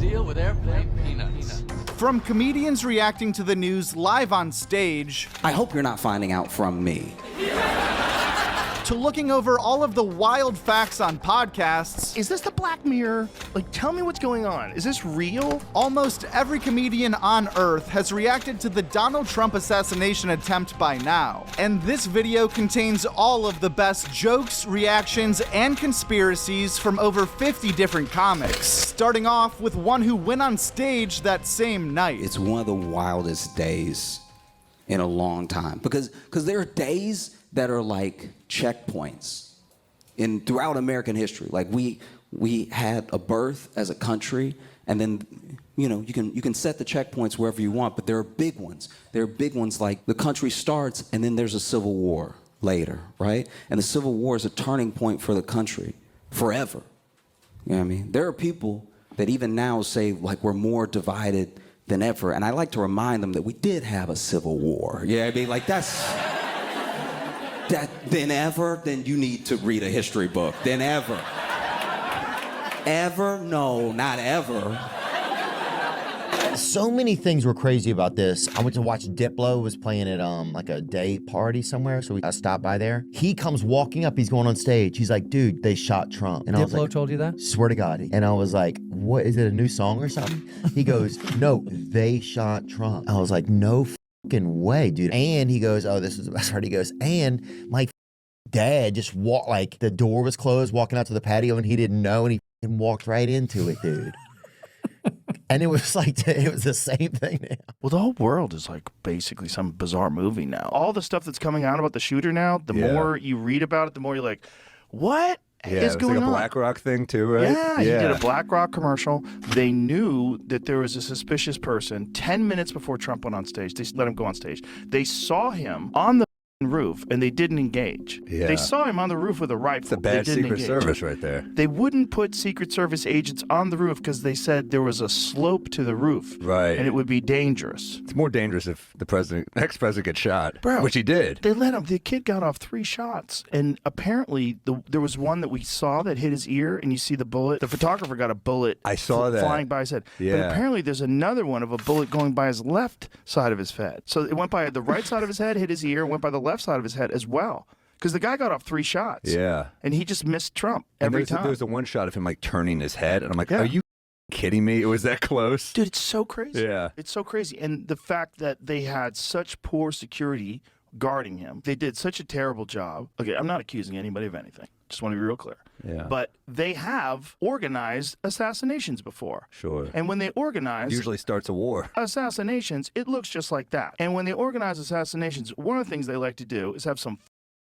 deal with airplane peanuts. From comedians reacting to the news live on stage, I hope you're not finding out from me. to looking over all of the wild facts on podcasts, Is this the Black Mirror? Like, tell me what's going on. Is this real? almost every comedian on Earth has reacted to the Donald Trump assassination attempt by now. And this video contains all of the best jokes, reactions, and conspiracies from over 50 different comics, starting off with one who went on stage that same night. It's one of the wildest days in a long time because there are days that are like checkpoints throughout American history. Like we had a birth as a country, and then you can set the checkpoints wherever you want, but there are big ones. There are big ones like the country starts and then there's a civil war later, right? And the Civil War is a turning point for the country forever. You know what I mean? There are people that even now say like we're more divided than ever, and I like to remind them that we did have a civil war. Yeah, I mean, like then you need to read a history book. Then ever. Ever? No, not ever. So many things were crazy about this. I went to watch Diplo was playing at like a day party somewhere, so I stopped by there. He comes walking up, he's going on stage. He's like, dude, they shot Trump. And I was Diplo like, told you that? Swear to God. And I was like, what, is it a new song or something? He goes, no, they shot Trump. I was like, no fucking way, dude. And he goes, oh, this is the best part. He goes, and my dad just walked, like the door was closed, walking out to the patio, and he didn't know, and he walked right into it, dude. And it was like, it was the same thing now. Well, the whole world is like basically some bizarre movie now. All the stuff that's coming out about the shooter now, the more you read about it, the more you're like, what is going like a on? BlackRock thing too, right? Yeah, he did a BlackRock commercial. They knew that there was a suspicious person 10 minutes before Trump went on stage. They let him go on stage. They saw him on the roof and they didn't engage. Yeah. They saw him on the roof with a rifle. It's a bad Secret Service right there. They wouldn't put Secret Service agents on the roof because they said there was a slope to the roof. Right. And it would be dangerous. It's more dangerous if the ex-president gets shot, Bro, which he did. They let him. The kid got off 3 shots. And apparently there was one that we saw that hit his ear and you see the bullet. The photographer got a bullet I saw that. flying by his head. Yeah. But apparently there's another one of a bullet going by his left side of his head. So it went by the right side of his head, hit his ear, went by the left side of his head as well. Because the guy got off 3 shots. Yeah. And he just missed Trump every time. There's a one shot of him like turning his head, and I'm like, are you kidding me? It was that close? Dude, it's so crazy. Yeah. It's so crazy. And the fact that they had such poor security guarding him, they did such a terrible job. Okay, I'm not accusing anybody of anything. Just want to be real clear. Yeah. But they have organized assassinations before. Sure. And when they organize Usually starts a war. assassinations, it looks just like that. And when they organize assassinations, one of the things they like to do is have some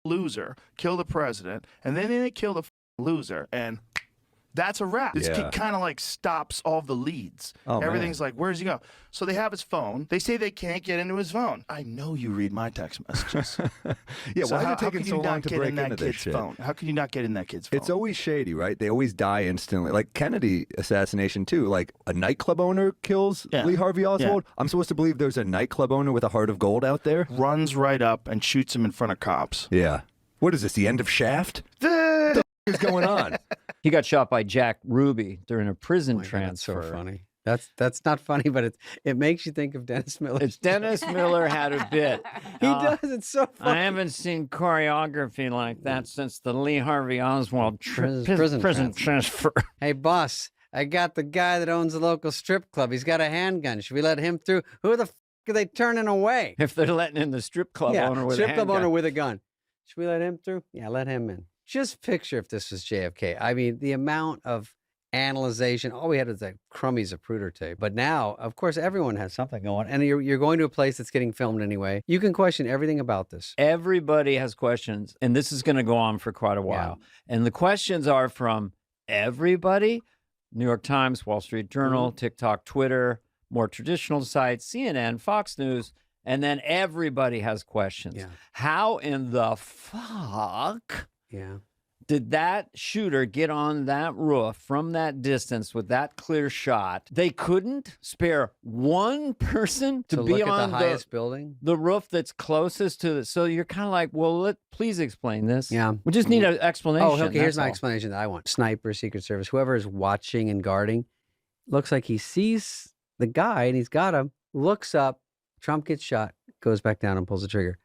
loser kill the president, and then they kill the loser, and that's a wrap. This kid kind of like stops all the leads. Oh, everything's like, where's he go? So they have his phone. They say they can't get into his phone. I know you read my text messages. Yeah, So why how is it taking could so you long not to get break in that into this kid's shit? phone? How can you not get in that kid's phone? It's always shady, right? They always die instantly. Like Kennedy assassination too. Like a nightclub owner kills Lee Harvey Oswald. I'm supposed to believe there's a nightclub owner with a heart of gold out there. Runs right up and shoots him in front of cops. Yeah. What is this? The end of Shaft? What the is going on? He got shot by Jack Ruby during a prison That's transfer. so funny. That's not funny, but it makes you think of Dennis Miller. It's Dennis Miller had a bit. He does. It's so funny. I haven't seen choreography like that since the Lee Harvey Oswald Prison transfer. Hey, boss, I got the guy that owns the local strip club. He's got a handgun. Should we let him through? Who the f are they turning away? If they're letting in the strip club owner with strip a club handgun. owner with a gun. Should we let him through? Yeah, let him in. Just picture if this was JFK. I mean, the amount of analyzation. All we had was that crummy Zapruder tape. But now, of course, everyone has something going. And you're going to a place that's getting filmed anyway. You can question everything about this. Everybody has questions, and this is going to go on for quite a while. And the questions are from everybody. New York Times, Wall Street Journal, TikTok, Twitter, more traditional sites, CNN, Fox News, and then everybody has questions. How in the fuck did that shooter get on that roof from that distance with that clear shot? They couldn't spare one person to be look on at the highest building, the roof that's closest to the. So you're kind of like, well, please explain this. Yeah, we just need an explanation. Oh, okay. Here's my explanation that I want. Sniper, Secret Service, whoever is watching and guarding. looks like he sees the guy and he's got him, looks up, Trump gets shot, goes back down and pulls the trigger.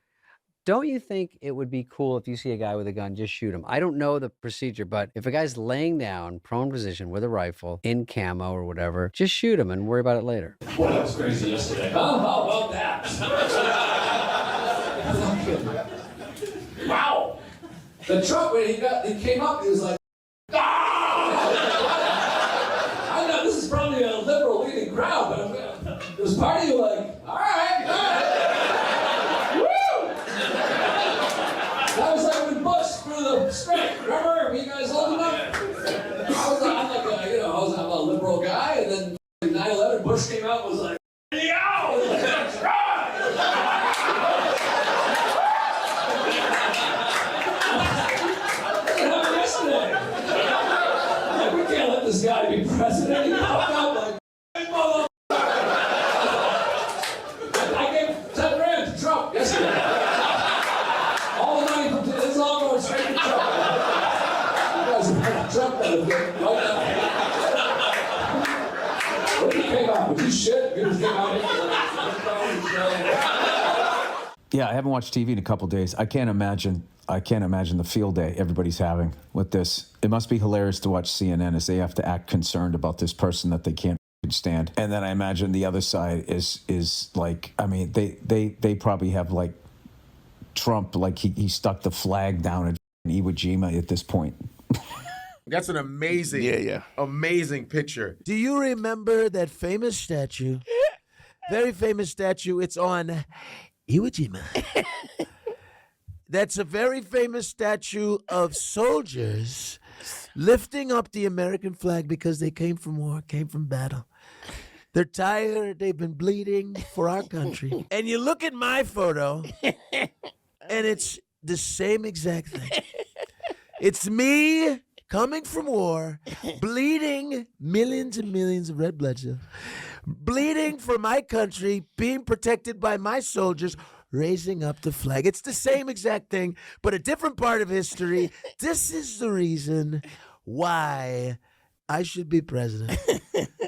Don't you think it would be cool if you see a guy with a gun, just shoot him? I don't know the procedure, but if a guy's laying down, prone position with a rifle, in camo or whatever, just shoot him and worry about it later. Boy, that was crazy yesterday. Oh, how about that? Wow. The Trump, when he came up, he was like, ah! I know this is probably a liberal leading crowd, but it was part of you like, all right, all right. That was like when Bush threw the strike. Remember? Were you guys old enough? I'm like a, I was a liberal guy, and then 9/11, Bush came out and was like, "Yo, let's try." What happened yesterday? Like, we can't let this guy be president. He popped out like, "Hey, mother." I gave 10 grand to Trump yesterday. Straight to Trump. You guys are Trump benefit right now. What did he came out? Would you shit? You just came out Yeah, I haven't watched TV in a couple days. I can't imagine the field day everybody's having with this. It must be hilarious to watch CNN as they have to act concerned about this person that they can't stand. And then I imagine the other side is like, I mean, they probably have like Trump, like he stuck the flag down at Iwo Jima at this point. That's an amazing, amazing picture. Do you remember that famous statue? Very famous statue. It's on Iwo Jima. That's a very famous statue of soldiers lifting up the American flag because they came from war, came from battle. They're tired. They've been bleeding for our country. And you look at my photo, and it's the same exact thing. It's me coming from war, bleeding millions and millions of red blood cells, bleeding for my country, being protected by my soldiers, raising up the flag. It's the same exact thing, but a different part of history. This is the reason why I should be president.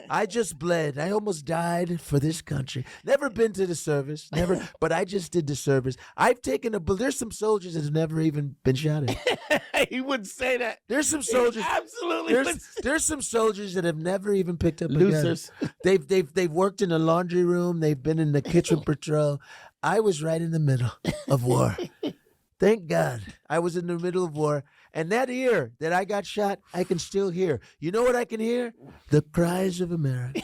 I just bled. I almost died for this country. Never been to the service, never, but I just did the service. I've taken there's some soldiers that have never even been shot at. He wouldn't say that. There's some soldiers. There's some soldiers that have never even picked up a gun. They've worked in the laundry room. They've been in the kitchen patrol. I was right in the middle of war. Thank God I was in the middle of war. And that ear that I got shot, I can still hear. You know what I can hear? The cries of America.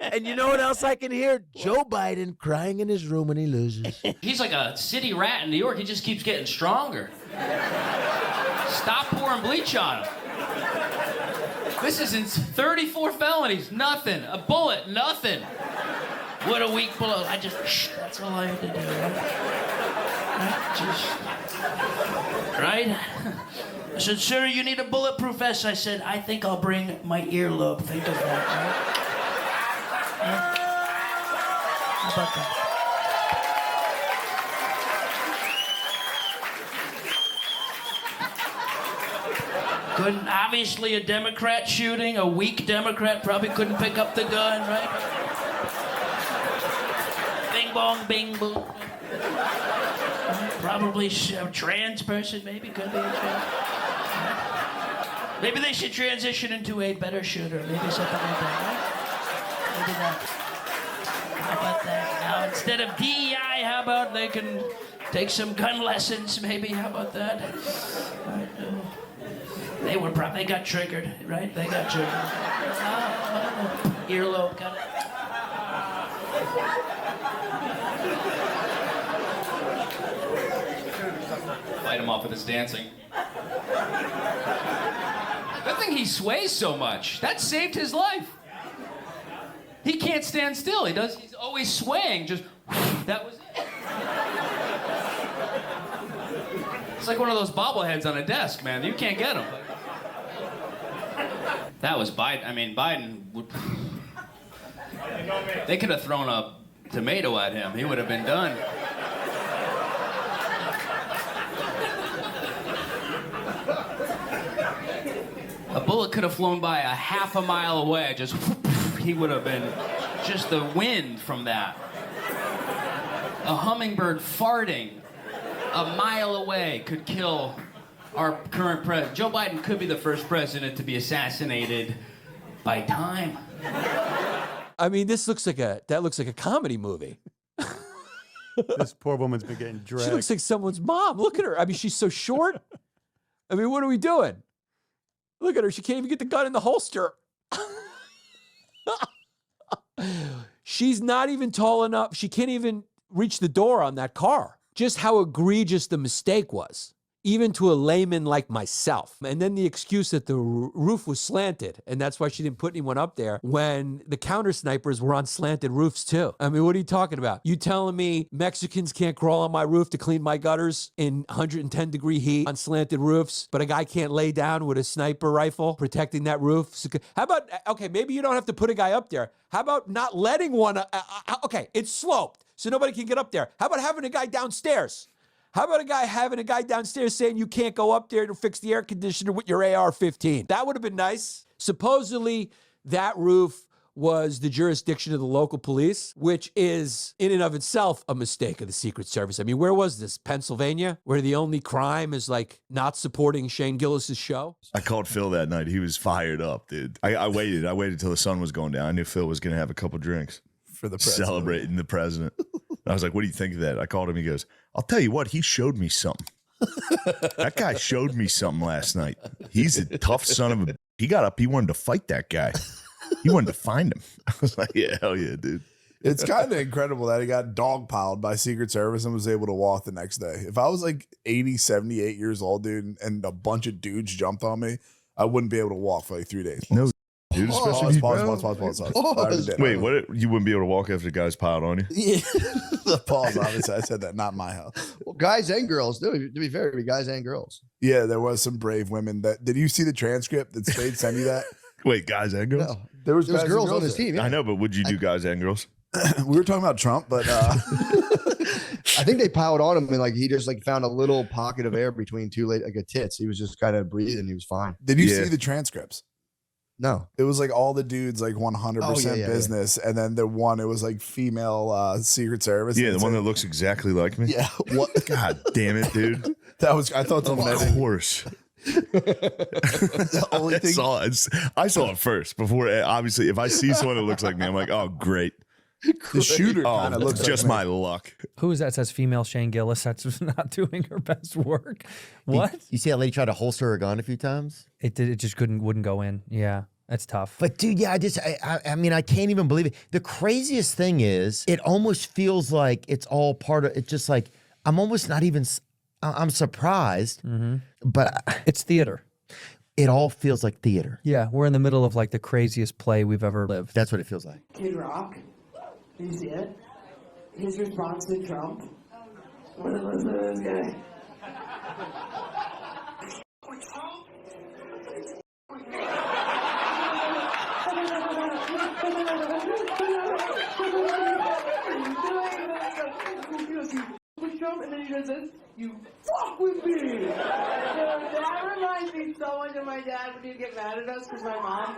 And you know what else I can hear? Joe Biden crying in his room when he loses. He's like a city rat in New York. He just keeps getting stronger. Stop pouring bleach on him. This isn't 34 felonies, nothing. A bullet, nothing. What a weak bullet. That's all I had to do, right? I said, sir, you need a bulletproof vest. I said, I think I'll bring my earlobe. Think of that, right? How about that? Couldn't, obviously a Democrat shooting, a weak Democrat probably couldn't pick up the gun, right? Bing bong, bing boom. Probably a trans person, maybe could be a trans. Maybe they should transition into a better shooter, maybe something like that, right? Maybe that. How about that? Now instead of DEI, how about they can take some gun lessons, maybe? How about that? Right. They got triggered, right? They got triggered. Earlobe, got it. Fight him off with his dancing. Good thing he sways so much. That saved his life. He can't stand still. He's always swaying. Just that was it. It's like one of those bobbleheads on a desk, man. You can't get him. That was Biden. I mean, Biden would. They could have thrown a tomato at him. He would have been done. A bullet could have flown by a half a mile away. Just he would have been just the wind from that. A hummingbird farting a mile away could kill our current president. Joe Biden could be the first president to be assassinated by time. I mean, that looks like a comedy movie. This poor woman's been getting dragged. She looks like someone's mom. Look at her. I mean, she's so short. I mean, what are we doing? Look at her. She can't even get the gun in the holster. She's not even tall enough. She can't even reach the door on that car. Just how egregious the mistake was, even to a layman like myself. And then the excuse that the roof was slanted, and that's why she didn't put anyone up there when the counter snipers were on slanted roofs too. I mean, what are you talking about? You telling me Mexicans can't crawl on my roof to clean my gutters in 110-degree heat on slanted roofs, but a guy can't lay down with a sniper rifle protecting that roof? So, how about, okay, maybe you don't have to put a guy up there. How about not letting one, okay, it's sloped, so nobody can get up there. How about having a guy downstairs? How about having a guy downstairs saying you can't go up there to fix the air conditioner with your AR-15? That would have been nice. Supposedly, that roof was the jurisdiction of the local police, which is in and of itself a mistake of the Secret Service. I mean, where was this? Pennsylvania? Where the only crime is like not supporting Shane Gillis's show? I called Phil that night. He was fired up, dude. I waited till the sun was going down. I knew Phil was going to have a couple drinks. For the president. Celebrating the president. I was like, what do you think of that? I called him. He goes, I'll tell you what, he showed me something. That guy showed me something last night. He's a tough son of a... He got up. He wanted to fight that guy. He wanted to find him. I was like, yeah, hell yeah, dude. It's kind of incredible that he got dogpiled by Secret Service and was able to walk the next day. If I was like 80, 78 years old, dude, and a bunch of dudes jumped on me, I wouldn't be able to walk for like 3 days. No, dude, especially Pause. Wait, what? You wouldn't be able to walk after the guys piled on you? Yeah. Pause, obviously. I said that, not my house. Well, guys and girls, to be fair, guys and girls. Yeah, there was some brave women that. Did you see the transcript that Spade sent you that? Wait, guys and girls? No, there was girls on his team. Yeah. I know, but would you do guys and girls? We were talking about Trump, but I think they piled on him and like he just like found a little pocket of air between two like a tits. He was just kind of breathing. He was fine. Did you see the transcripts? No. It was like all the dudes like 100% business, and then the one it was like female Secret Service. Yeah, the one that looks exactly like me. Yeah. What? God damn it, dude. That was I thought. Of course. The only thing I saw it first before. Obviously, if I see someone that looks like me, I'm like, oh, great. The shooter kind of looks just like my luck. Who is that? Says female Shane Gillis. That's not doing her best work. What? You see that lady try to holster her gun a few times? It did. It just wouldn't go in. Yeah, that's tough. But dude, yeah, I mean, I can't even believe it. The craziest thing is, it almost feels like it's all part of. It's just like I'm almost not even. I'm surprised, but it's theater. It all feels like theater. Yeah, we're in the middle of like the craziest play we've ever lived. That's what it feels like. Kid Rock. Did you see it? His response to Trump. What was this guy? Trump, and then he does this. You fuck with me. So that reminds me so much of my dad when he'd get mad at us because my mom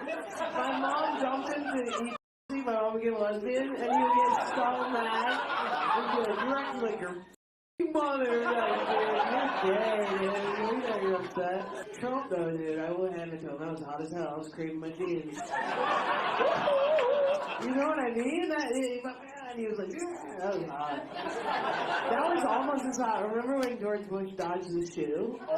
jumped into eat. My mom would get lesbian, and he would get so mad. He'd be like, you're acting like your mother. Like, dude, you're gay, dude. You know you're upset. Trump, though, dude, I will hand it to him. That was hot as hell. I was craving my jeans. You know what I mean? And he was like, yeah, that was hot. That was almost as hot. Remember when George Bush dodged his shoe? What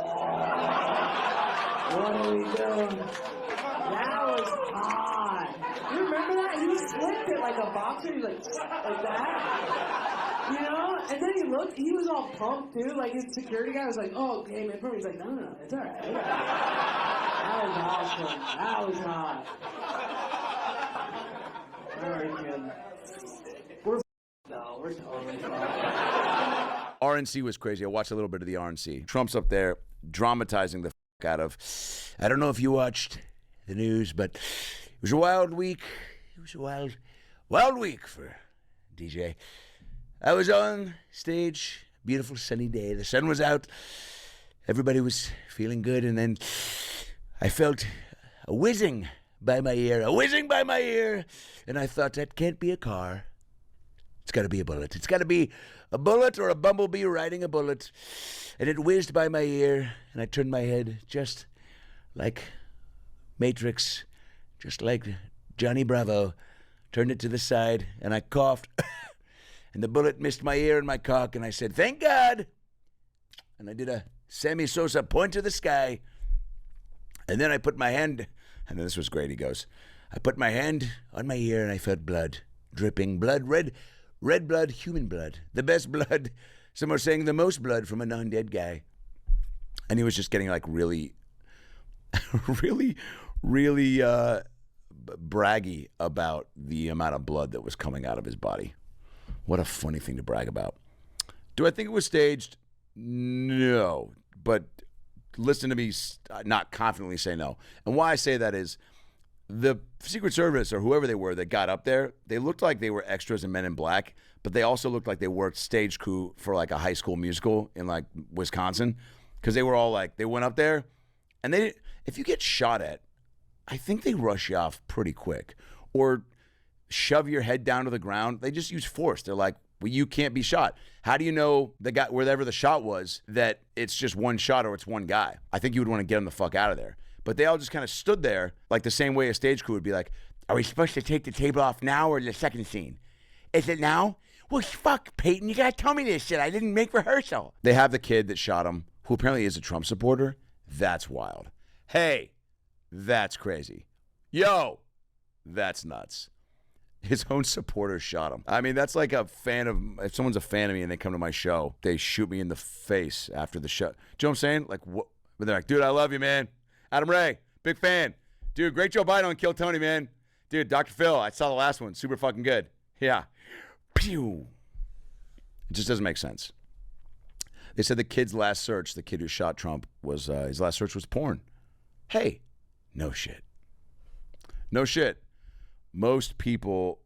are we doing? That was hot. You remember that? He slipped it like a boxer. He was like that. You know? And then he looked, he was all pumped too. Like his security guy was like, oh, okay, man. He's like, no, it's all right. That was awesome. That was hot. All right, kid. We're totally RNC was crazy. I watched a little bit of the RNC. Trump's up there dramatizing the out of. I don't know if you watched the news, but it was a wild week. It was a wild week for DJ. I was on stage, beautiful sunny day. The sun was out. Everybody was feeling good, and then I felt whizzing by my ear, a whizzing by my ear. And I thought, that can't be a car. It's got to be a bullet. It's got to be a bullet or a bumblebee riding a bullet. And it whizzed by my ear, and I turned my head just like Matrix, just like Johnny Bravo. Turned it to the side, and I coughed. And the bullet missed my ear and my cock, and I said, thank God. And I did a Sammy Sosa point to the sky. And then I put my hand, and this was great, he goes, I put my hand on my ear, and I felt blood, dripping blood, red blood, human blood, the best blood. Some are saying the most blood from a non-dead guy. And he was just getting like really braggy about the amount of blood that was coming out of his body. What a funny thing to brag about. Do I think it was staged? No. But listen to me not confidently say no. And why I say that is the Secret Service or whoever they were that got up there, they looked like they were extras in Men in Black, but they also looked like they worked stage crew for like a high school musical in like Wisconsin, because they were all like, they went up there and if you get shot at, I think they rush you off pretty quick or shove your head down to the ground. They just use force. They're like, well, you can't be shot. How do you know the guy, wherever the shot was, that it's just one shot or it's one guy? I think you would want to get him the fuck out of there. But they all just kind of stood there like the same way a stage crew would be like, are we supposed to take the table off now or the second scene? Is it now? Well, fuck, Peyton, you got to tell me this shit. I didn't make rehearsal. They have the kid that shot him, who apparently is a Trump supporter. That's wild. Hey, that's crazy. Yo, that's nuts. His own supporters shot him. I mean, that's like a fan of, if someone's a fan of me and they come to my show, they shoot me in the face after the show. Do you know what I'm saying? Like, what? But they're like, dude, I love you, man. Adam Ray, big fan. Dude, great Joe Biden on Kill Tony, man. Dude, Dr. Phil, I saw the last one. Super fucking good. Yeah. Pew. It just doesn't make sense. They said the kid's last search, the kid who shot Trump, was his last search was porn. Hey, no shit. No shit. Most people,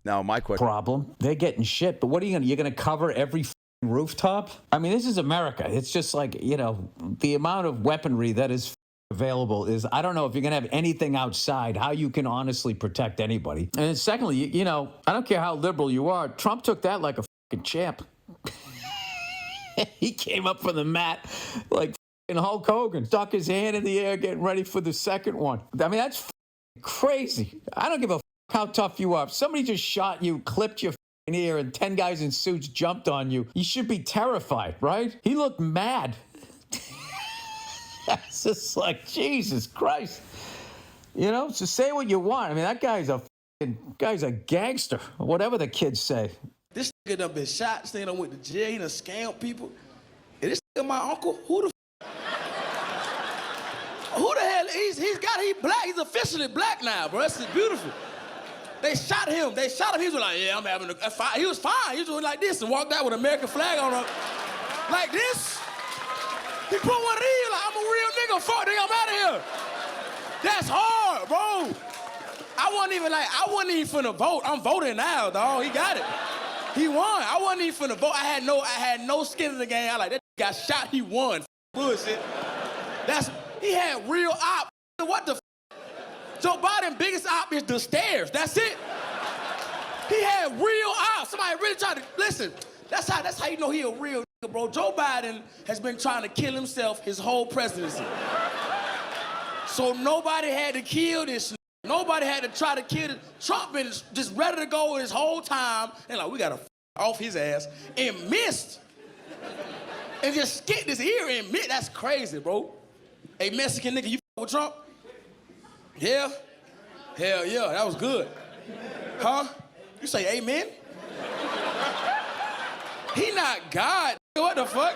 now my question. Problem. They're getting shit, but what are you going to, you're going to cover every rooftop? I mean, this is America. It's just like, you know, the amount of weaponry that is available is, I don't know if you're going to have anything outside, how you can honestly protect anybody. And then secondly, you know, I don't care how liberal you are, Trump took that like a fucking champ. He came up from the mat like fucking Hulk Hogan, stuck his hand in the air getting ready for the second one. I mean, that's crazy. I don't give a how tough you are. If somebody just shot you, clipped your ear, and 10 guys in suits jumped on you, you should be terrified, right? He looked mad. It's just like, Jesus Christ. You know, so say what you want. I mean, that guy's a gangster, whatever the kids say. This nigga done been shot, saying done went to jail, he done scammed people. And this nigga my uncle, who the hell, he's black, he's officially black now, bro. That's beautiful. They shot him, he was like, yeah, I'm having a fight. He was fine, he was doing like this and walked out with an American flag on him. Like this. He put one of these, like, I'm a real nigga, fuck, nigga, I'm out of here. That's hard, bro. I wasn't even finna vote. I'm voting now, dog, he got it. He won, I wasn't even finna vote. I had no skin in the game. I like, that got shot, he won, bullshit. He had real op, what the Joe Biden's biggest op is the stairs, that's it. He had real op, somebody really tried to, listen, that's how you know he a real nigga, bro. Joe Biden has been trying to kill himself his whole presidency. So nobody had to kill this. Nobody had to try to kill it. Trump been just ready to go his whole time, and like, we gotta off his ass, and missed. And just skip this ear and miss. That's crazy, bro. Hey, Mexican nigga, you with Trump? Yeah? Hell yeah, that was good. Huh? You say amen? He not God. What the fuck?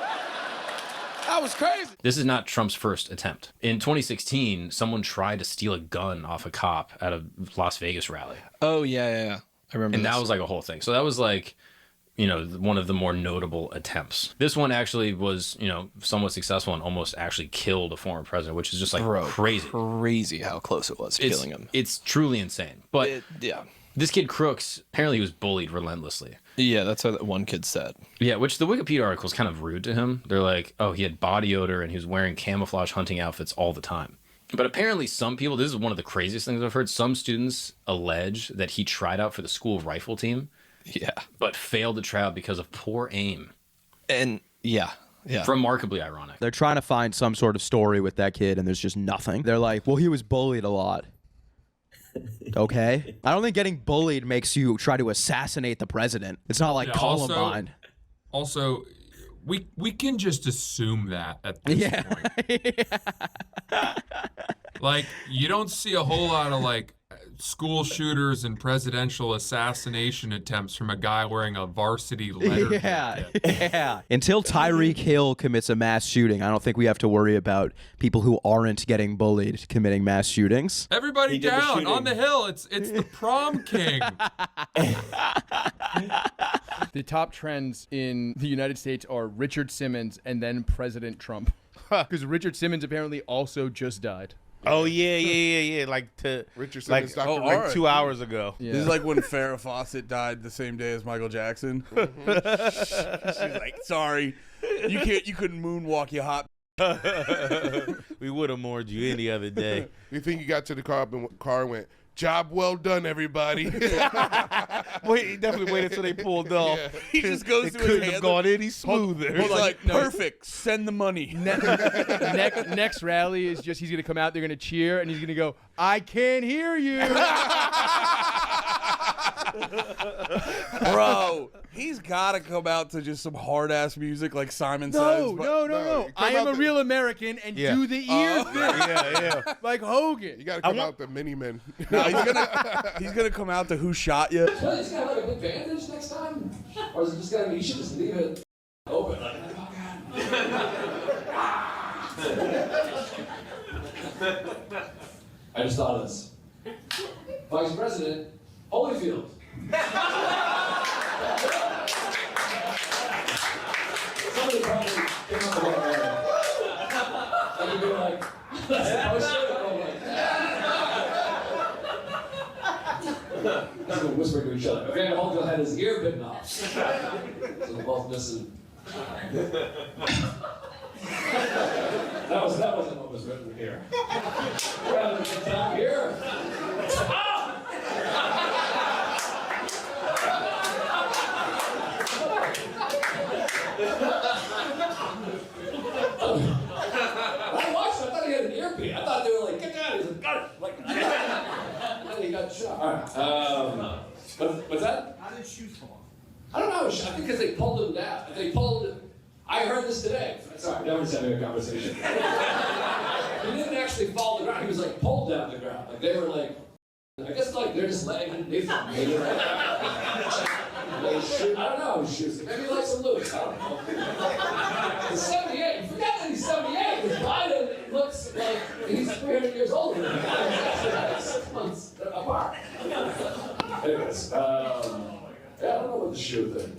That was crazy. This is not Trump's first attempt. In 2016, someone tried to steal a gun off a cop at a Las Vegas rally. Oh, yeah. I remember And this. that was like a whole thing. So that was like, you know, one of the more notable attempts. This one actually was, you know, somewhat successful and almost actually killed a former president, which is just like crazy. Crazy how close it was to killing him. It's truly insane. But yeah. This kid Crooks, apparently he was bullied relentlessly. Yeah, that's what that one kid said. Yeah, which the Wikipedia article is kind of rude to him. They're like, oh, he had body odor and he was wearing camouflage hunting outfits all the time. But apparently some people, this is one of the craziest things I've heard, some students allege that he tried out for the school rifle team. Yeah. But failed to try out because of poor aim. And yeah. Remarkably ironic. They're trying to find some sort of story with that kid, and there's just nothing. They're like, well, he was bullied a lot. Okay? I don't think getting bullied makes you try to assassinate the president. It's not like Columbine. Also, we can just assume that at this point. Like, you don't see a whole lot of, like, school shooters and presidential assassination attempts from a guy wearing a varsity letter jacket. Yeah. Until Tyreek Hill commits a mass shooting, I don't think we have to worry about people who aren't getting bullied committing mass shootings. Everybody down on the hill. It's the prom king. The top trends in the United States are Richard Simmons and then President Trump. Because Richard Simmons apparently also just died. Oh yeah. Like Richard like, Simmons, Dr. like 2 hours ago. This is like when Farrah Fawcett died the same day as Michael Jackson. She's like, sorry, you couldn't moonwalk, you hot. We would have mourned you any other day. You think you got to the car and went, job well done, everybody. Wait, he definitely waited until they pulled off. Yeah. He just goes it to couldn't his have gone any smoother. He's like, perfect, send the money. Next rally is just he's going to come out, they're going to cheer, and he's going to go, I can't hear you. Bro, he's got to come out to just some hard-ass music like Simon says. No. I am a real American and do the ear thing. Yeah. Like Hogan. You got to come out the Mini-Men. No, he's gonna come out to Who Shot You. So he's gonna have like a big advantage next time, or is it just gonna? You should just leave it open. Like, oh God. I just thought of this. Vice President Holyfield. Somebody probably came up with that. And you'd be like, that's the poster. He's gonna whisper to each other. Okay, Holyfield had his ear bitten off. So they're both missing. That wasn't what was written here. We're having a good time here. I watched it. I thought he had an earpiece. I thought they were like, get down. He's like, got it. Like, and then he got shot. All right. What's that? How did shoes fall off? I don't know. I think because they pulled him down. I heard this today. Sorry, now we're just having a conversation. He didn't actually fall to the ground. He was like pulled down the ground. Like they were like, I guess like they're just letting him. They thought maybe like, I don't know his shoes. Maybe he likes them loose. I don't know. He's 78. You forget that he's 78. His Biden looks like he's 300 years older than him. 6 months apart. Anyways, yeah, I don't know what the shoe thing.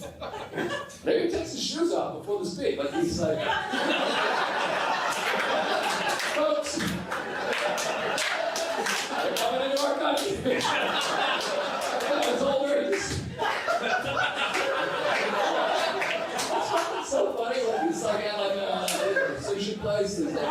Maybe he takes his shoes off before the speech. Like he's like, folks, they're coming into our country. It's all nerds. It's so funny. Like he's like at like a sushi place. There's like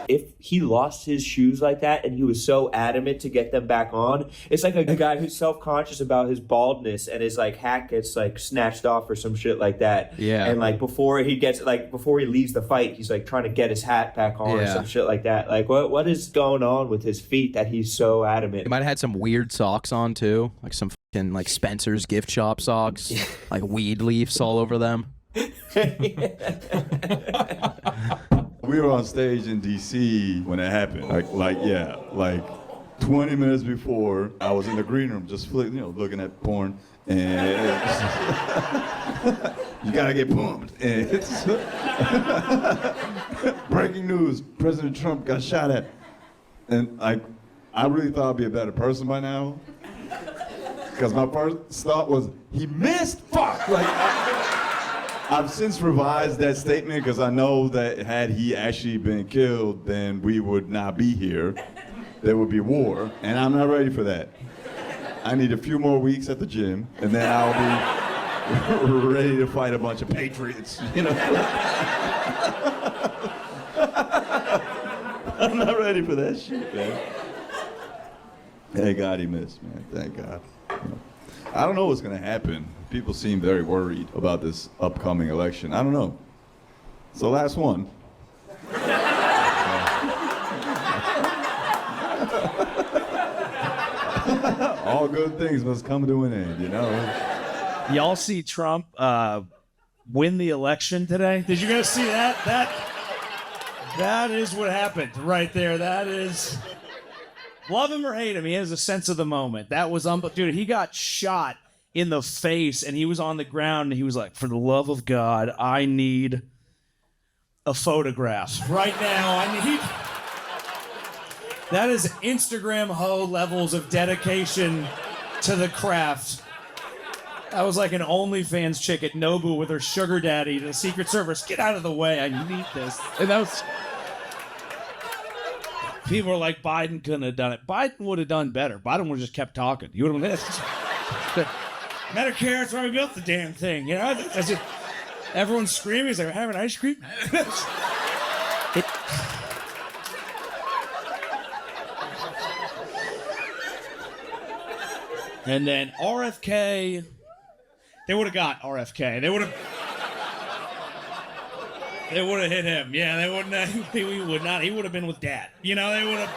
If he lost his shoes like that and he was so adamant to get them back on, it's like a guy who's self-conscious about his baldness and his like hat gets like snatched off or some shit like that. Yeah. And like before he leaves the fight, he's like trying to get his hat back on or some shit like that. Like what is going on with his feet that he's so adamant? He might have had some weird socks on too, like some fucking like Spencer's gift shop socks, like weed leaves all over them. We were on stage in DC when it happened. Like 20 minutes before, I was in the green room just looking at porn, and you gotta get pumped. And it's breaking news: President Trump got shot at, and I really thought I'd be a better person by now, because my first thought was he missed. Fuck! I've since revised that statement because I know that had he actually been killed, then we would not be here. There would be war, and I'm not ready for that. I need a few more weeks at the gym, and then I'll be ready to fight a bunch of patriots, I'm not ready for that shit, man. Thank God he missed, man. Thank God. I don't know what's going to happen. People seem very worried about this upcoming election. I don't know. It's the last one. All good things must come to an end, you know? Y'all see Trump win the election today? Did you guys see that? That is what happened right there. That is... Love him or hate him, he has a sense of the moment. That was dude, he got shot in the face and he was on the ground and he was like, for the love of God, I need a photograph. Right now, I need... That is Instagram ho levels of dedication to the craft. That was like an OnlyFans chick at Nobu with her sugar daddy to the Secret Service. Get out of the way, I need this. And that was... People are like, Biden couldn't have done it. Biden would have done better. Biden would have just kept talking. You would have been Medicare, that's why we built the damn thing. You know, that's just, everyone's screaming. He's like, having ice cream? And then RFK, they would have got RFK. They would have hit him. Yeah, they wouldn't have, he would not. He would have been with Dad. You know, they would have.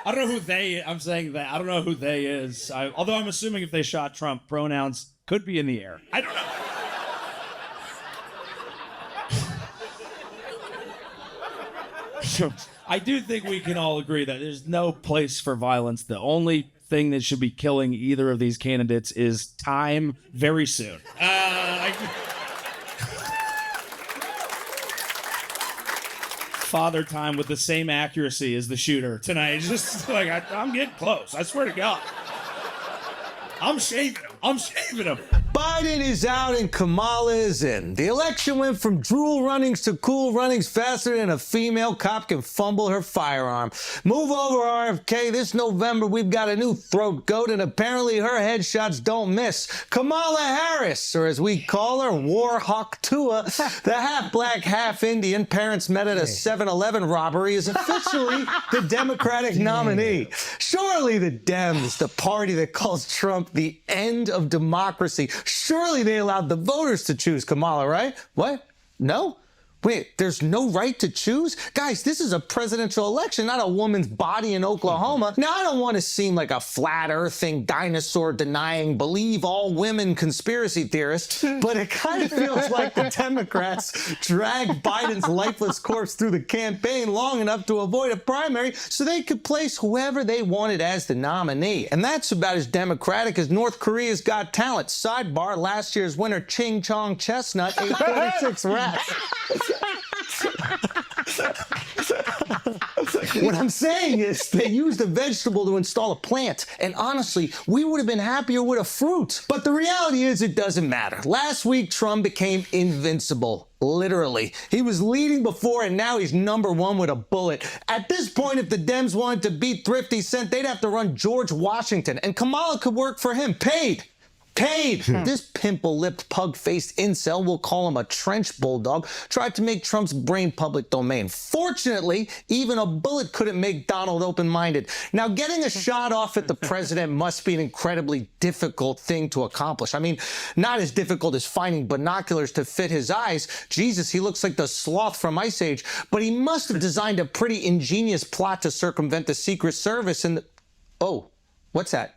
I don't know who they, I'm saying that. I don't know who they is. Although I'm assuming if they shot Trump, pronouns could be in the air. I don't know. I do think we can all agree that there's no place for violence. The only thing that should be killing either of these candidates is time very soon. Father time with the same accuracy as the shooter tonight. It's just like, I'm getting close. I swear to God. I'm shaving him. I'm shaving him. Biden is out and Kamala is in. The election went from drool runnings to cool runnings faster than a female cop can fumble her firearm. Move over, RFK. This November, we've got a new throat goat, and apparently her headshots don't miss. Kamala Harris, or as we call her, Warhawk Tua, the half-black, half-Indian parents met at a 7-Eleven robbery, is officially the Democratic nominee. Surely the Dems, the party that calls Trump the end of democracy, surely they allowed the voters to choose Kamala, right? What? No? Wait, there's no right to choose? Guys, this is a presidential election, not a woman's body in Oklahoma. Now, I don't want to seem like a flat-earthing, dinosaur-denying, believe-all-women conspiracy theorist, but it kind of feels like the Democrats dragged Biden's lifeless corpse through the campaign long enough to avoid a primary so they could place whoever they wanted as the nominee. And that's about as democratic as North Korea's Got Talent. Sidebar, last year's winner, Ching Chong Chestnut, ate 46 rats. What I'm saying is they used a vegetable to install a plant, and honestly, we would have been happier with a fruit. But the reality is it doesn't matter. Last week, Trump became invincible. Literally. He was leading before, and now he's #1 with a bullet. At this point, if the Dems wanted to beat Thrifty Cent, they'd have to run George Washington, and Kamala could work for him. Paid. This pimple-lipped, pug-faced incel, we'll call him a trench bulldog, tried to make Trump's brain public domain. Fortunately, even a bullet couldn't make Donald open-minded. Now, getting a shot off at the president must be an incredibly difficult thing to accomplish. I mean, not as difficult as finding binoculars to fit his eyes. Jesus, he looks like the sloth from Ice Age. But he must have designed a pretty ingenious plot to circumvent the Secret Service and the... Oh, what's that?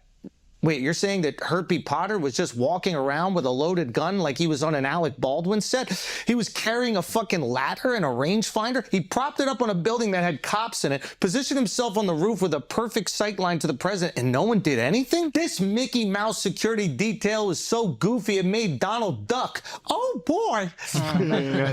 Wait, you're saying that Herbie Potter was just walking around with a loaded gun like he was on an Alec Baldwin set? He was carrying a fucking ladder and a rangefinder? He propped it up on a building that had cops in it, positioned himself on the roof with a perfect sight line to the president, and no one did anything? This Mickey Mouse security detail was so goofy it made Donald duck. Oh boy!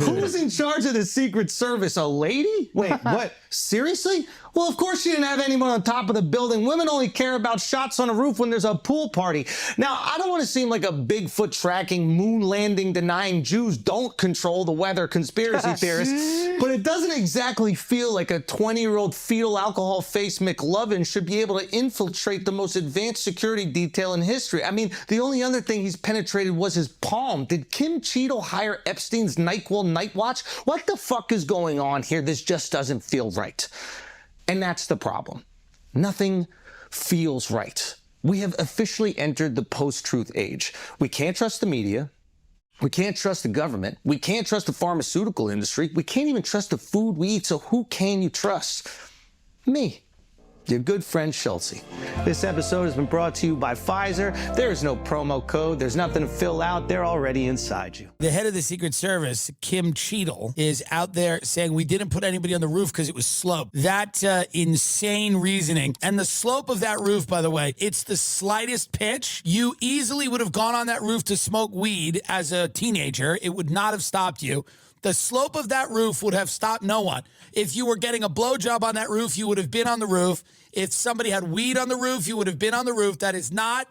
Who's in charge of the Secret Service? A lady? Wait, what? Seriously? Well, of course she didn't have anyone on top of the building. Women only care about shots on a roof when there's a pool party. Now, I don't want to seem like a Bigfoot tracking, moon landing denying Jews don't control the weather conspiracy theorist, but it doesn't exactly feel like a 20-year-old fetal alcohol face McLovin should be able to infiltrate the most advanced security detail in history. I mean, the only other thing he's penetrated was his palm. Did Kim Cheadle hire Epstein's NyQuil Night Watch? What the fuck is going on here? This just doesn't feel right. And that's the problem. Nothing feels right. We have officially entered the post-truth age. We can't trust the media. We can't trust the government. We can't trust the pharmaceutical industry. We can't even trust the food we eat. So who can you trust? Me. Your good friend Schultzy. This episode has been brought to you by Pfizer. There is no promo code. There's nothing to fill out. They're already inside you. The head of the Secret Service, Kim Cheadle, is out there saying we didn't put anybody on the roof because it was sloped. That insane reasoning. And the slope of that roof, by the way, it's the slightest pitch. You easily would have gone on that roof to smoke weed as a teenager. It would not have stopped you. The slope of that roof would have stopped no one. If you were getting a blowjob on that roof, you would have been on the roof. If somebody had weed on the roof, you would have been on the roof. That is not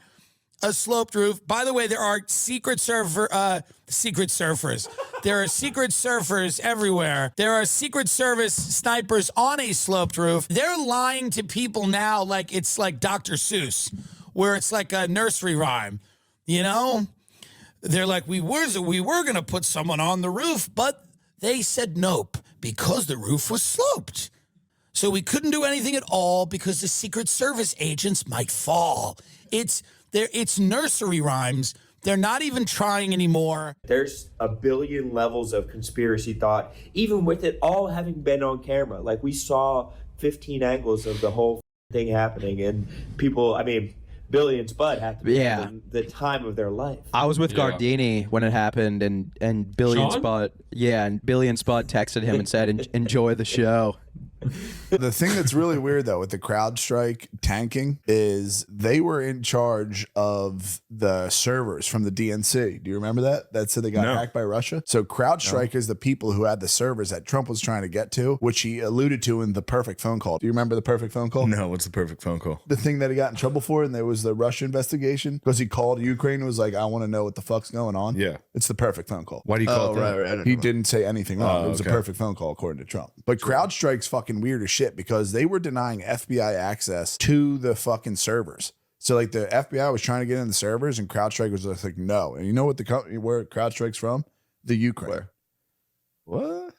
a sloped roof. By the way, there are secret surfers. There are secret surfers everywhere. There are Secret Service snipers on a sloped roof. They're lying to people now like it's like Dr. Seuss, where it's like a nursery rhyme, you know? They're like, we were going to put someone on the roof, but they said nope because the roof was sloped. So we couldn't do anything at all because the Secret Service agents might fall. It's nursery rhymes. They're not even trying anymore. There's a billion levels of conspiracy thought, even with it all having been on camera. Like, we saw 15 angles of the whole thing happening, and people, I mean, billions, but have to be having the time of their life. I was with Gardini when it happened, and Billion Sean? Spot, and Billion Spot texted him and said, "Enjoy the show." The thing that's really weird though with the CrowdStrike tanking is they were in charge of the servers from the DNC. Do you remember that? That said they got hacked by Russia. So CrowdStrike is the people who had the servers that Trump was trying to get to, which he alluded to in the perfect phone call. Do you remember the perfect phone call? No, what's the perfect phone call? The thing that he got in trouble for, and there was the Russia investigation because he called Ukraine and was like, I want to know what the fuck's going on. Yeah. It's the perfect phone call. Why do you call it that? Right. He didn't say anything wrong. It was a perfect phone call according to Trump. But CrowdStrike's fucking weird as shit because they were denying FBI access to the fucking servers. So like the FBI was trying to get in the servers and CrowdStrike was just like, no. And you know what the company where CrowdStrike's from? The Ukraine. What?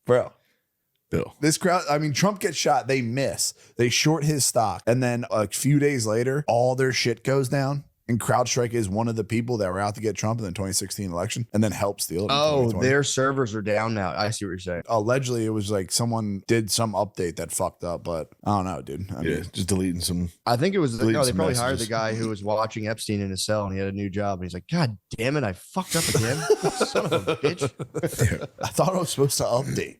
Bro. Bill. This crowd, I mean, Trump gets shot, they miss. They short his stock. And then a few days later, all their shit goes down. And CrowdStrike is one of the people that were out to get Trump in the 2016 election and then helped steal it. Oh, their servers are down now. I see what you're saying. Allegedly, it was like someone did some update that fucked up, but I don't know, dude. I mean, just deleting some. I think it was, no, they probably hired the messages. guy who was watching Epstein in his cell and he had a new job. And he's like, God damn it, I fucked up again. Son of a bitch. I thought I was supposed to update.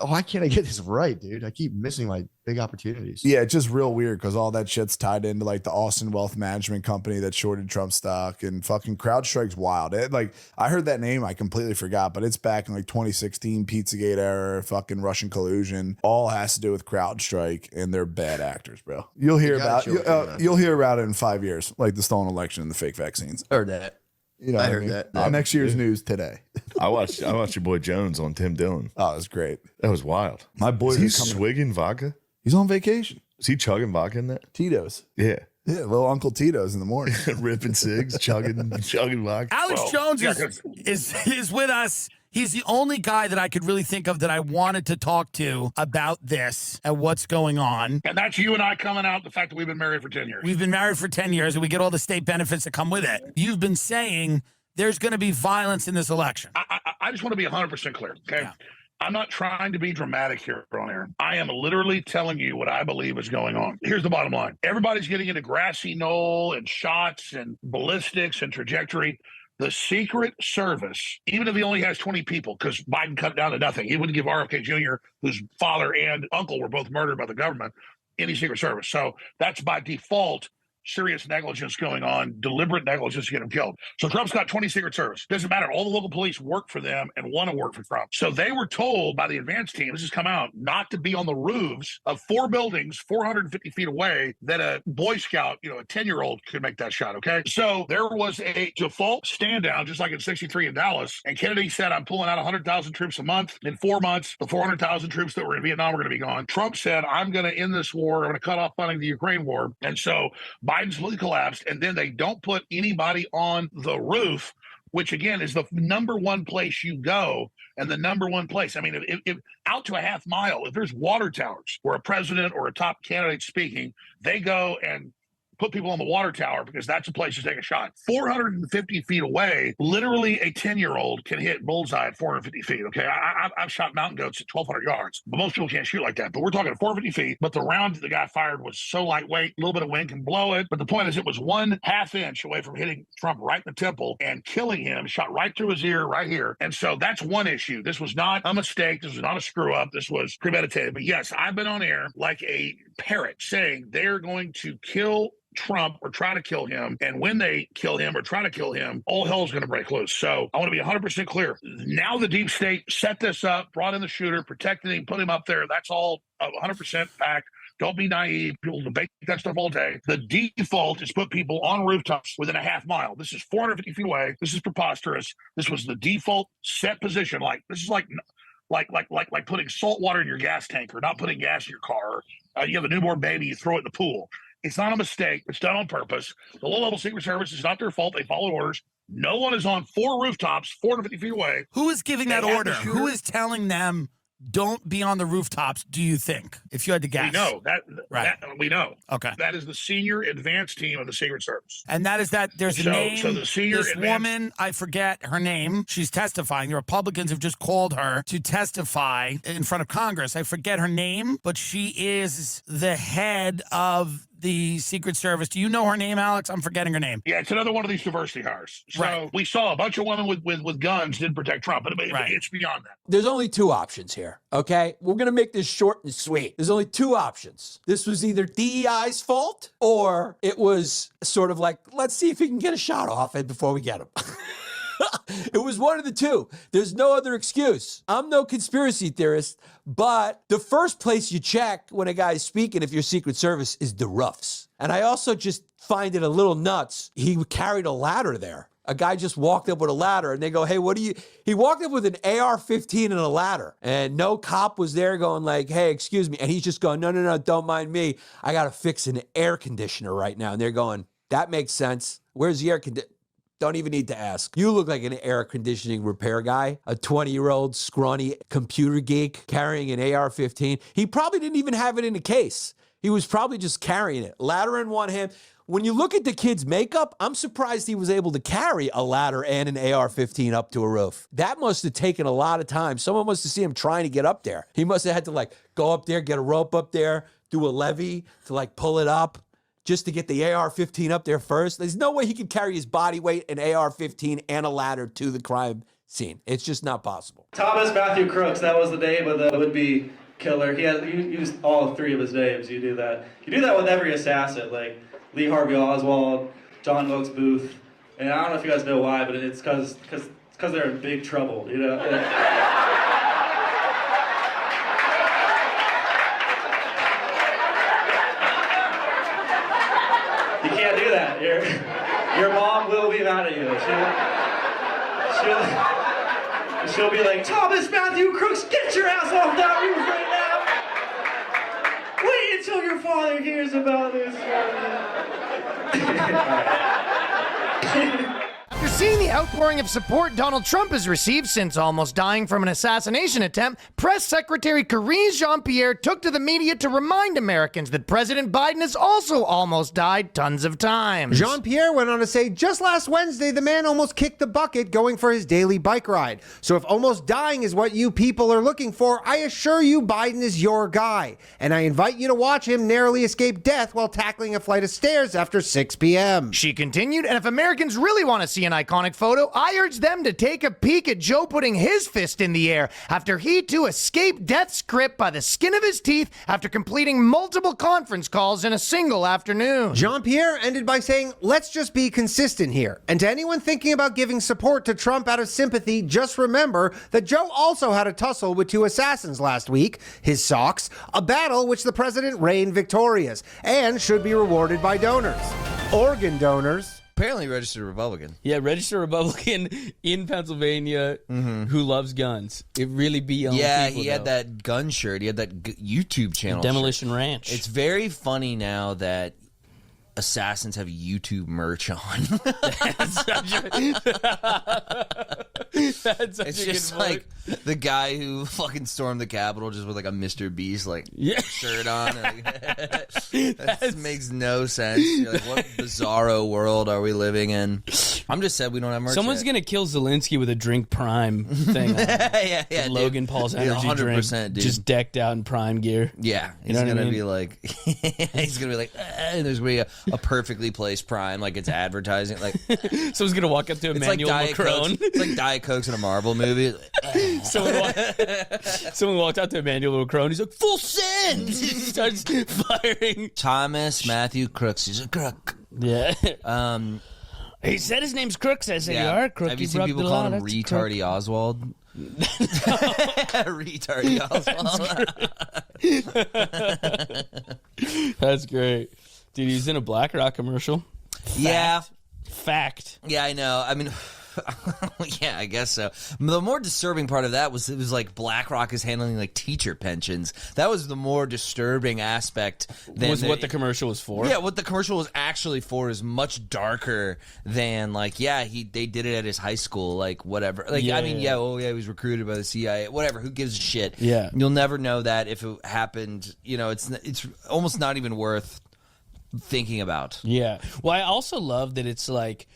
Oh, why can't I get this right, dude? I keep missing my big opportunities. Yeah, it's just real weird because all that shit's tied into like the Austin Wealth Management Company that shorted Trump's stock and fucking CrowdStrike's wild. Like I heard that name, I completely forgot, but it's back in like 2016 Pizzagate era, fucking Russian collusion. All has to do with CrowdStrike, and they're bad actors, bro. You'll hear about you'll hear about it in 5 years, like the stolen election and the fake vaccines. Heard that. You know, I what heard mean? that. Next year's news today. I watched your boy Jones on Tim Dillon. Oh, it was great. That was wild. My boys Is are he coming. swigging vodka? He's on vacation. Is he chugging vodka in that? Tito's. Yeah. Yeah, little Uncle Tito's in the morning. Ripping cigs, chugging vodka. Alex Jones is with us. He's the only guy that I could really think of that I wanted to talk to about this and what's going on. And that's you and I coming out the fact that we've been married for 10 years. We've been married for 10 years and we get all the state benefits that come with it. You've been saying there's going to be violence in this election. I just want to be 100% clear, okay? Yeah. I'm not trying to be dramatic here on air. I am literally telling you what I believe is going on. Here's the bottom line. Everybody's getting into grassy knoll and shots and ballistics and trajectory. The Secret Service, even if he only has 20 people, because Biden cut it down to nothing, he wouldn't give RFK Jr., whose father and uncle were both murdered by the government, any Secret Service. So that's by default serious negligence going on, deliberate negligence to get him killed. So Trump's got 20 Secret Service. Doesn't matter. All the local police work for them and want to work for Trump. So they were told by the advance team, this has come out, not to be on the roofs of 4 buildings 450 feet away that a Boy Scout, a 10-year-old could make that shot, okay? So there was a default stand down, just like in 63 in Dallas. And Kennedy said, I'm pulling out 100,000 troops a month. In 4 months, the 400,000 troops that were in Vietnam were going to be gone. Trump said, I'm going to end this war. I'm going to cut off funding the Ukraine war. And so Biden's really collapsed. And then they don't put anybody on the roof, which again is the number one place you go and the number one place. I mean, if out to a half mile, if there's water towers where a president or a top candidate speaking, they go and put people on the water tower because that's a place to take a shot. 450 feet away, literally a 10-year-old can hit bullseye at 450 feet, okay? I've shot mountain goats at 1,200 yards, but most people can't shoot like that. But we're talking 450 feet, but the round the guy fired was so lightweight, a little bit of wind can blow it. But the point is it was 1/2 inch away from hitting Trump right in the temple and killing him, shot right through his ear right here. And so that's one issue. This was not a mistake. This was not a screw up. This was premeditated. But yes, I've been on air like a parrot saying they're going to kill Trump or try to kill him. And when they kill him or try to kill him, all hell's going to break loose. So I want to be 100% clear. Now the deep state set this up, brought in the shooter, protected him, put him up there. That's all 100% fact. Don't be naive. People debate that stuff all day. The default is put people on rooftops within a half mile. This is 450 feet away. This is preposterous. This was the default set position. This is like putting salt water in your gas tank or not putting gas in your car. You have a newborn baby, you throw it in the pool. It's not a mistake. It's done on purpose. The low-level Secret Service is not their fault. They followed orders. No one is on 4 rooftops 450 feet away. Who is giving that order? Who is telling them don't be on the rooftops, do you think, if you had to guess? We know. We know. Okay. That is the senior advance team of the Secret Service. And that is that there's a name. So the senior this woman, I forget her name. She's testifying. The Republicans have just called her to testify in front of Congress. I forget her name, but she is the head of the Secret Service. Do you know her name, Alex? I'm forgetting her name. Yeah, it's another one of these diversity hires. So we saw a bunch of women with guns didn't protect Trump, but it's beyond that. There's only 2 options here, okay? We're going to make this short and sweet. There's only 2 options. This was either DEI's fault or it was sort of like, let's see if he can get a shot off before we get him. It was one of the 2. There's no other excuse. I'm no conspiracy theorist, but the first place you check when a guy's speaking, if you're Secret Service, is the roofs. And I also just find it a little nuts. He carried a ladder there. A guy just walked up with a ladder and they go, hey, what do you... He walked up with an AR-15 and a ladder and no cop was there going like, hey, excuse me. And he's just going, no, don't mind me. I got to fix an air conditioner right now. And they're going, that makes sense. Where's the air conditioner? Don't even need to ask. You look like an air conditioning repair guy, a 20-year-old scrawny computer geek carrying an AR-15. He probably didn't even have it in a case. He was probably just carrying it. Ladder in one hand. When you look at the kid's makeup, I'm surprised he was able to carry a ladder and an AR-15 up to a roof. That must have taken a lot of time. Someone must have seen him trying to get up there. He must have had to go up there, get a rope up there, do a levee to pull it up. Just to get the AR-15 up there first. There's no way he could carry his body weight, an AR-15, and a ladder to the crime scene. It's just not possible. Thomas Matthew Crooks, that was the name of the would-be killer. He used all 3 of his names. You do that. You do that with every assassin, like Lee Harvey Oswald, John Wilkes Booth. And I don't know if you guys know why, but it's because they're in big trouble, you know? You can't do that. Your mom will be mad at you. She'll be like, Thomas Matthew Crooks, get your ass off that roof right now. Wait until your father hears about this. After seeing the outpouring of support Donald Trump has received since almost dying from an assassination attempt, Press Secretary Karine Jean-Pierre took to the media to remind Americans that President Biden has also almost died tons of times. Jean-Pierre went on to say, just last Wednesday, the man almost kicked the bucket going for his daily bike ride. So if almost dying is what you people are looking for, I assure you Biden is your guy. And I invite you to watch him narrowly escape death while tackling a flight of stairs after 6 p.m. She continued, and if Americans really want to see an iconic photo, I urge them to take a peek at Joe putting his fist in the air after he too escaped death's grip by the skin of his teeth after completing multiple conference calls in a single afternoon. Jean-Pierre ended by saying, let's just be consistent here. And to anyone thinking about giving support to Trump out of sympathy, just remember that Joe also had a tussle with 2 assassins last week, his socks, a battle which the president reigned victorious and should be rewarded by donors. Organ donors. Apparently registered Republican. Yeah, registered Republican in Pennsylvania who loves guns. It really beat on Yeah, people, he had that gun shirt. He had that YouTube channel. Demolition shirt. Ranch. It's very funny now that assassins have YouTube merch on. That's such It's a good just point. like the guy who fucking stormed the Capitol just with like a Mr. Beast shirt on. That makes no sense. You're like, what bizarro world are we living in? I'm just sad we don't have merch. Someone's yet. gonna kill Zelensky with a Drink Prime thing. On. Yeah, The Logan Paul's Yeah, energy 100%, drink, dude. just decked out in Prime gear. Yeah, You he's know what I gonna mean? be like, he's gonna be like, and there's gonna be a perfectly placed Prime, like it's advertising, like someone's gonna walk up to it's Emmanuel like Diet Macron. Cokes. It's like Diet Cokes in a Marvel movie. Someone walked out to Emmanuel Macron. He's like, full send. He starts firing. Thomas Matthew Crooks. He's a crook. Yeah. He said his name's Crooks. I said, you are Crook. Have you seen people call him Retardy Oswald? Retardy Oswald. That's great. Dude, he's in a BlackRock commercial. Yeah. Fact. Yeah, I know. I mean, yeah, I guess so. The more disturbing part of that was it was like BlackRock is handling like teacher pensions. That was the more disturbing aspect. Than Was what the commercial was for? Yeah, what the commercial was actually for is much darker than like, yeah, they did it at his high school, like whatever. Like, Yeah, I mean, yeah. he was recruited by the CIA, whatever. Who gives a shit? Yeah. You'll never know that if it happened. You know, it's almost not even worth thinking about. Yeah. Well, I also love that it's like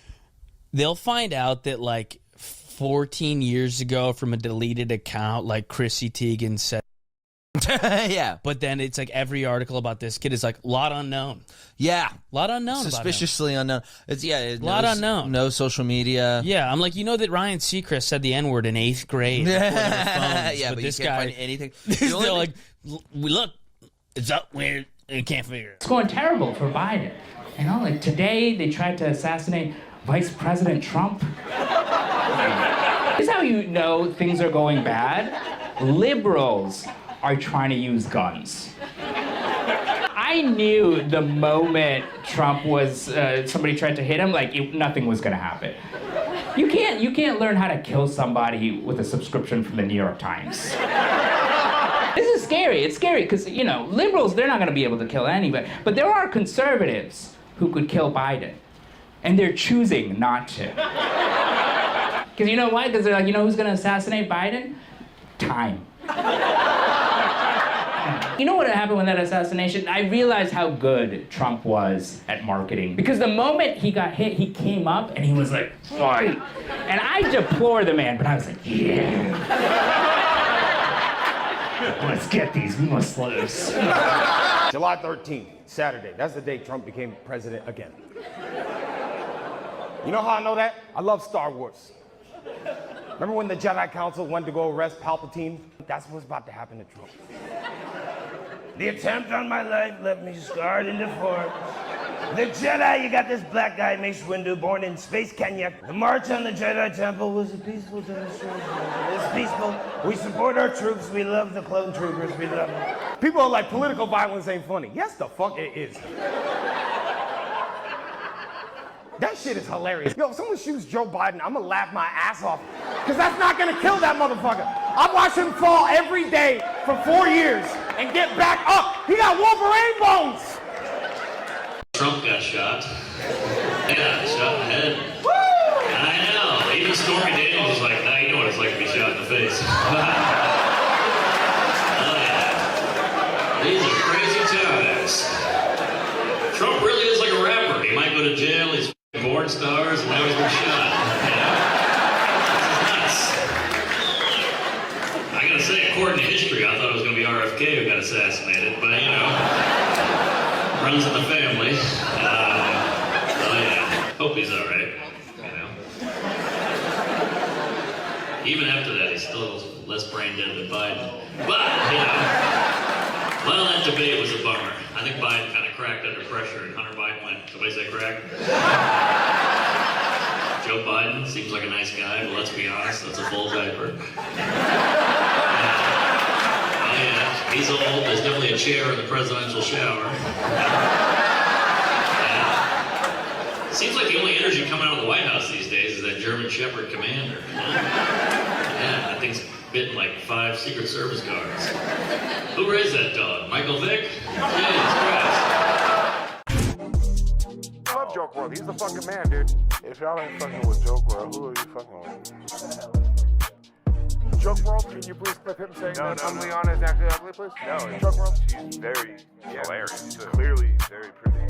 they'll find out that like 14 years ago from a deleted account, like Chrissy Teigen said. Yeah. But then it's like every article about this kid is like lot unknown. Yeah. Lot unknown. Suspiciously unknown. It's Lot unknown. No social media. Yeah, I'm like, you know that Ryan Seacrest said the N-word in 8th grade. Yeah, yeah, but this you can't guy, find anything. They're like, look, it's up weird. You can't figure it. It's going terrible for Biden. You know, like today they tried to assassinate Vice President Trump. This is how you know things are going bad. Liberals are trying to use guns. I knew the moment Trump was, somebody tried to hit him, like nothing was gonna happen. You can't learn how to kill somebody with a subscription from the New York Times. This is scary. It's scary because, you know, liberals, they're not going to be able to kill anybody. But there are conservatives who could kill Biden. And they're choosing not to. Because you know why? Because they're like, you know who's going to assassinate Biden? Time. You know what happened with that assassination? I realized how good Trump was at marketing. Because the moment he got hit, he came up and he was like, fight. And I deplore the man, but I was like, yeah. Let's get these Muslims. July 13th, Saturday. That's the day Trump became president again. You know how I know that? I love Star Wars. Remember when the Jedi Council went to go arrest Palpatine? That's what's about to happen to Trump. The attempt on my life left me scarred in the force. The Jedi, you got this black guy, Mace Windu, born in Space Kenya. The march on the Jedi Temple was a peaceful demonstration. It's peaceful. We support our troops. We love the clone troopers. We love them. People are like, political violence ain't funny. Yes, the fuck it is. That shit is hilarious. Yo, if someone shoots Joe Biden, I'm gonna laugh my ass off. Because that's not gonna kill that motherfucker. I've watched him fall every day for 4 years and get back up. He got Wolverine bones. Trump got shot. Yeah, shot in the head. Woo! I know. Even Stormy Daniels was like, nah, you know what it's like to be shot in the face. Oh, yeah. These are crazy times. Trump really is like a rapper. He might go to jail, he's porn stars, and now he's been shot. You know? This is nuts. I gotta say, according to history, I thought it was gonna be RFK who got assassinated, but you know. Runs in the family. Oh yeah. Hope he's all right. You know. Even after that, he's still less brain dead than Biden. But, you know, well, that debate was a bummer. I think Biden kind of cracked under pressure, and Hunter Biden went, somebody say crack? Joe Biden seems like a nice guy, but let's be honest, that's a full diaper. Oh yeah, he's old. There's definitely a chair in the presidential shower. Yeah. Seems like the only energy coming out of the White House these days is that German Shepherd commander. Yeah, that thing's bitten like 5 Secret Service guards. Who raised that dog? Michael Vick? Jesus Christ. I love Joke World. He's the fucking man, dude. If y'all ain't fucking with Joke World, who are you fucking with? Joke World, can you please clip him saying that Leon is actually ugly, please? No, Joke World. She's very hilarious. She's clearly very pretty.